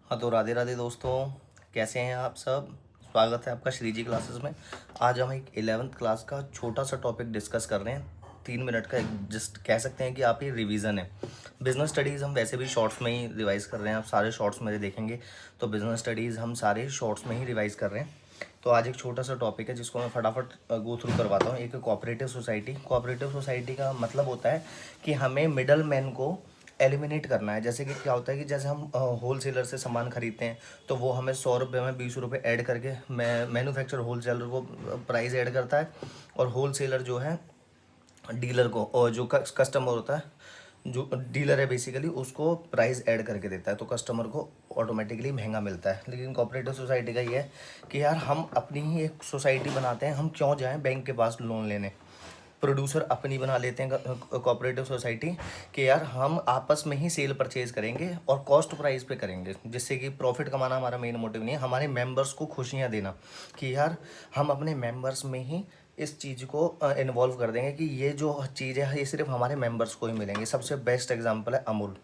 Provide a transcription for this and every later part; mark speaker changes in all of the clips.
Speaker 1: हाँ तो राधे राधे दोस्तों, कैसे हैं आप सब। स्वागत है आपका श्री जी क्लासेस में। आज हम एक 11th क्लास का छोटा सा टॉपिक डिस्कस कर रहे हैं। 3 मिनट का एक जस्ट कह सकते हैं कि आप ये रिवीजन है। बिजनेस स्टडीज़ हम वैसे भी शॉर्ट्स में ही रिवाइज कर रहे हैं। आप सारे शॉर्ट्स मेरे देखेंगे तो बिजनेस स्टडीज़ हम सारे शॉर्ट्स में ही रिवाइज कर रहे हैं। तो आज एक छोटा सा टॉपिक है जिसको मैं फटाफट गो थ्रू करवाता हूँ। एक कोऑपरेटिव सोसाइटी। कोऑपरेटिव सोसाइटी का मतलब होता है कि हमें मिडल मैन को एलिमिनेट करना है। जैसे कि क्या होता है कि जैसे हम होल सेलर से सामान खरीदते हैं तो वो हमें 100 रुपये में 20 रुपये ऐड करके मैन्युफैक्चर होल सेलर को प्राइस ऐड करता है, और होल सेलर जो है डीलर को, और जो कस्टमर होता है, जो डीलर है बेसिकली, उसको प्राइस ऐड करके देता है, तो कस्टमर को ऑटोमेटिकली महंगा मिलता है। लेकिन कोऑपरेटिव सोसाइटी का ये है कि यार हम अपनी ही एक सोसाइटी बनाते हैं, हम क्यों जाएं बैंक के पास लोन लेने। प्रोड्यूसर अपनी बना लेते हैं कोऑपरेटिव सोसाइटी कि यार हम आपस में ही सेल परचेज करेंगे और कॉस्ट प्राइस पे करेंगे, जिससे कि प्रॉफिट कमाना हमारा मेन मोटिव नहीं है, हमारे मेंबर्स को खुशियाँ देना कि यार हम अपने मेंबर्स में ही इस चीज़ को इन्वॉल्व कर देंगे कि ये जो चीज़ है ये सिर्फ हमारे मेंबर्स को ही मिलेंगी। सबसे बेस्ट एग्जांपल है अमूल।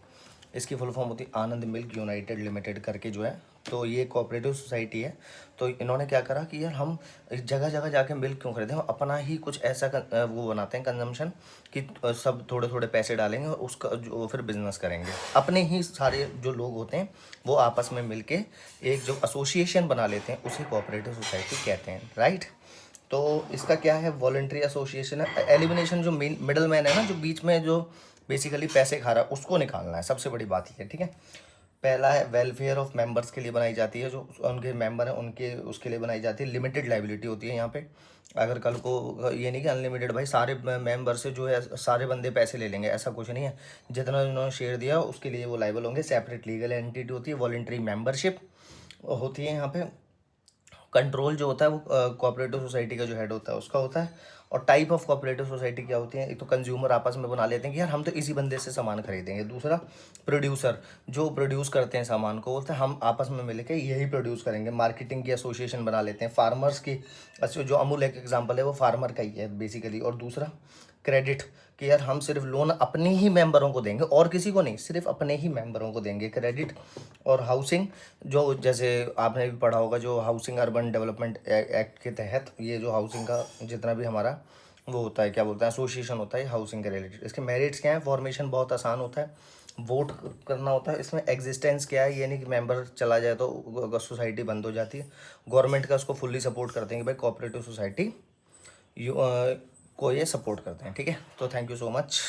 Speaker 1: इसकी फुल फॉर्म होती है आनंद मिल्क यूनाइटेड लिमिटेड करके जो है। तो ये कोऑपरेटिव सोसाइटी है। तो इन्होंने क्या करा कि यार हम जगह जगह जाके मिल्क क्यों खरीदें, हम अपना ही कुछ ऐसा वो बनाते हैं कंजम्पशन कि सब थोड़े थोड़े पैसे डालेंगे और उसका जो फिर बिजनेस करेंगे। अपने ही सारे जो लोग होते हैं वो आपस में मिलके एक जो एसोसिएशन बना लेते हैं उसे कोऑपरेटिव सोसाइटी कहते हैं, राइट। तो इसका क्या है, वॉलंटरी एसोसिएशन है। एलिमिनेशन, जो मेन मिडल मैन है ना, जो बीच में जो बेसिकली पैसे खा रहा है, उसको निकालना है, सबसे बड़ी बात ये है, ठीक है। पहला है वेलफेयर ऑफ मेंबर्स के लिए बनाई जाती है, जो उनके मेंबर हैं उनके उसके लिए बनाई जाती है। लिमिटेड लाइबिलिटी होती है यहाँ पे। अगर कल को ये नहीं कि अनलिमिटेड, भाई सारे मेंबर से जो है सारे बंदे पैसे ले लेंगे, ऐसा कुछ नहीं है। जितना उन्होंने शेयर दिया उसके लिए वो लाइबल होंगे। सेपरेट लीगल एंटिटी होती है। वॉलंटरी मेंबरशिप होती है यहाँ पे। कंट्रोल जो होता है वो कोऑपरेटिव सोसाइटी का जो हेड होता है उसका होता है। और टाइप ऑफ कोऑपरेटिव सोसाइटी क्या होती है, एक तो कंज्यूमर आपस में बना लेते हैं कि यार हम तो इसी बंदे से सामान खरीदेंगे। दूसरा प्रोड्यूसर, जो प्रोड्यूस करते हैं सामान को, बोलते हैं हम आपस में मिलकर यही प्रोड्यूस करेंगे। मार्केटिंग की एसोसिएशन बना लेते हैं। फार्मर्स की, अच्छा जो अमूल एक एग्जाम्पल है वो फार्मर का ही है बेसिकली। और दूसरा क्रेडिट, कि यार हम सिर्फ लोन अपने ही मेंबरों को देंगे और किसी को नहीं, सिर्फ अपने ही मेंबरों को देंगे, क्रेडिट। और हाउसिंग, जो जैसे आपने भी पढ़ा होगा, जो हाउसिंग अर्बन डेवलपमेंट एक्ट के तहत ये जो हाउसिंग का जितना भी हमारा वो होता है, क्या बोलते हैं, एसोसिएशन होता है हाउसिंग के रिलेटेड। इसके मेरिट्स क्या है, फॉर्मेशन बहुत आसान होता है, वोट करना होता है। इसमें एग्जिस्टेंस क्या है, ये नहीं कि मेंबर चला जाए तो सोसाइटी बंद हो जाती है। गवर्नमेंट का उसको फुल्ली सपोर्ट करते हैं कि भाई कोऑपरेटिव सोसाइटी को ये सपोर्ट करते हैं, ठीक है। तो थैंक यू सो मच।